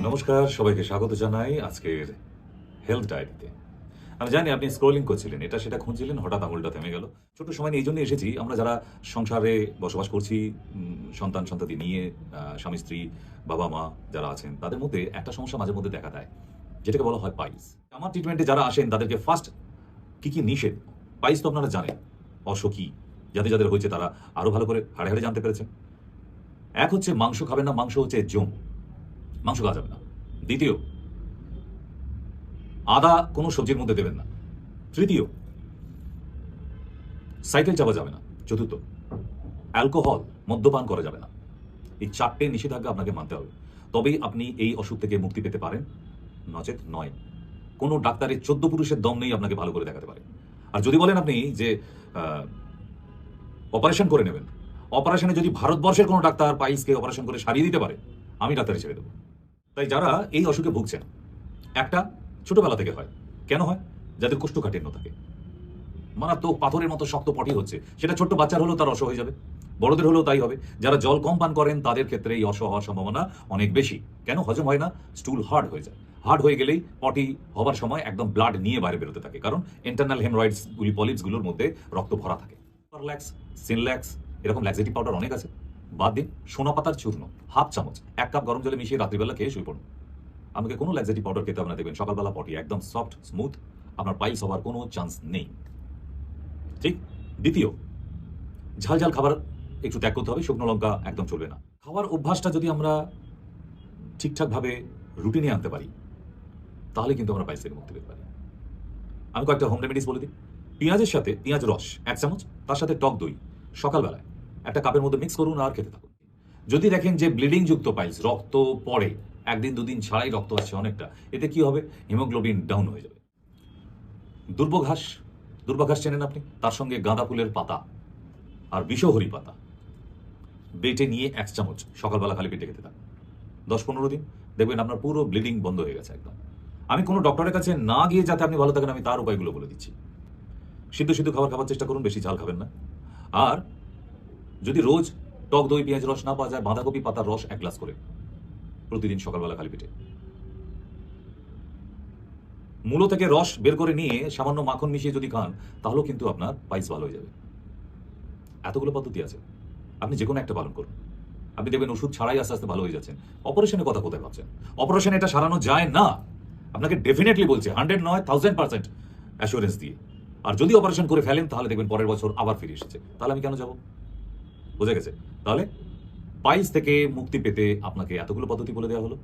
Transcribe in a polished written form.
নমস্কার, সবাইকে স্বাগত জানাই আজকের হেলথ ডায়েরিতে। আমি জানি আপনি স্ক্রলিং করছিলেন, এটা সেটা খুঁজছিলেন, হঠাৎ আঙুলটা থেমে গেল। ছোট সময় নিয়ে এই জন্য এসেছি, আমরা যারা সংসারে বসবাস করছি, সন্তান সন্ততি নিয়ে, স্বামী স্ত্রী, বাবা মা যারা আছেন, তাদের মধ্যে একটা সমস্যা মাঝে মধ্যে দেখা দেয়, যেটাকে বলা হয় পাইলস। আমার ট্রিটমেন্টে যারা আসেন তাদেরকে ফার্স্ট কি নিষেধ, পাইলস তো আপনারা জানেন, অর্শ কি, যাদের যাদের হয়েছে তারা আরো ভালো করে হাড়ে হাড়ে জানতে পেরেছেন। এক হচ্ছে মাংস খাবেন না, মাংস হচ্ছে জম, মাংস খাওয়া যাবে না। দ্বিতীয়, আদা কোনো সবজির মধ্যে দেবেন না। তৃতীয়, সাইকেল চাপা যাবে না। চতুর্থ, অ্যালকোহল মদ্যপান করা যাবে না। এই চারটে নিষেধাজ্ঞা আপনাকে মানতে হবে, তবেই আপনি এই অসুখ থেকে মুক্তি পেতে পারেন, নচেত নয়। কোনো ডাক্তারের 14 পুরুষের দম নেই আপনাকে ভালো করে দেখাতে পারে। আর যদি বলেন আপনি যে অপারেশন করে নেবেন, অপারেশনে যদি ভারতবর্ষের কোনো ডাক্তার পাইলসকে অপারেশন করে সারিয়ে দিতে পারে, আমি ডাক্তারে ছেড়ে দেবো। তাই যারা এই অসুখে ভুগছেন, একটা ছোটবেলা থেকে হয়। কেন হয়? যাদের কোষ্ঠকাঠিন্য থাকে, মারাত্মক পাথরের মতো শক্ত পটি হচ্ছে, সেটা ছোট্ট বাচ্চার হলেও তার অস হয়ে যাবে, বড়দের হলেও তাই হবে। যারা জল কম পান করেন তাদের ক্ষেত্রে এই অস হওয়ার সম্ভাবনা অনেক বেশি। কেন? হজম হয় না, স্টুল হার্ড হয়ে যায়। হার্ড হয়ে গেলেই পটি হবার সময় একদম ব্লাড নিয়ে বাইরে বেরোতে থাকে, কারণ ইন্টারনাল হেমরয়েডসগুলি, পলিপসগুলোর মধ্যে রক্ত ভরা থাকে। পারল্যাক্স, সিনল্যাক্স, এরকম ল্যাক্সেটিভ পাউডার অনেক আছে। বাদ দিন সোনা পাতার চূর্ণ হাফ চামচ 1 কাপ গরম জলে মিশিয়ে রাত্রিবেলা খেয়ে শুয়ে পড়ুন। আমাকে কোনো ল্যাক্সেটিভ পাউডার খেতে হবে না, দেখবেন সকালবেলা পটি একদম সফট স্মুথ, আপনার পাইলস হওয়ার কোনো চান্স নেই। ঠিক। দ্বিতীয়, ঝাল ঝাল খাবার একটু ত্যাগ করতে হবে, শুকনো লঙ্কা একদম চলবে না। খাওয়ার অভ্যাসটা যদি আমরা ঠিকঠাকভাবে রুটিনে আনতে পারি, তাহলে কিন্তু আমরা পাইলস থেকে মুক্তি পেতে পারি। আমি কয়েকটা হোম রেমেডিস বলে দিই। পেঁয়াজের সাথে পেঁয়াজ রস 1 চামচ, তার সাথে টক দই সকালবেলায় একটা কাপের মধ্যে মিক্স করুন আর খেতে থাকুন। যদি দেখেন যে ব্লিডিং যুক্ত পাইলস, রক্ত পড়ে, একদিন দুদিন ছাড়াই রক্ত আসছে অনেকটা, এতে কি হবে? হিমোগ্লোবিন ডাউন হয়ে যাবে। দুর্বঘাস, দুর্বাঘাস চেনেন আপনি? তার সঙ্গে গাঁদা ফুলের পাতা আর বিষহরি পাতা বেটে নিয়ে 1 চামচ সকালবেলা খালি পেটে খেতে থাকুন। 10-15 দিন দেখবেন আপনার পুরো ব্লিডিং বন্ধ হয়ে গেছে একদম। আমি কোনো ডক্টরের কাছে না গিয়ে যাতে আপনি ভালো থাকেন, আমি তার উপায়গুলো বলে দিচ্ছি। সিদ্ধ সিদ্ধ খাবার খাওয়ার চেষ্টা করুন, বেশি ঝাল খাবেন না। আর যদি রোজ টক দই পেঁয়াজ রস না পাওয়া যায়, বাঁধাকপি পাতার রস 1 গ্লাস করে প্রতিদিন সকালবেলা খালি পেটে। মূলো থেকে রস বের করে নিয়ে সামান্য মাখন মিশিয়ে যদি খান, তাহলেও কিন্তু আপনার পাইলস ভালো হয়ে যাবে। এতগুলো পদ্ধতি আছে, আপনি যে কোনো একটা পালন করুন, আপনি দেখবেন ওষুধ ছাড়াই আস্তে আস্তে ভালো হয়ে যাচ্ছেন। অপারেশনের কথা কোথায় ভাবছেন? অপারেশনে এটা সারানো যায় না, আপনাকে ডেফিনেটলি বলছে, 100 নয় 1000% অ্যাসুরেন্স দিয়ে। আর যদি অপারেশন করে ফেলেন তাহলে দেখবেন পরের বছর আবার ফিরে এসেছে, তাহলে আমি কেন যাব? বোঝা গেছে? তাহলে পাইলস থেকে মুক্তি পেতে আপনাকে এতগুলো পদ্ধতি বলে দেওয়া হলো।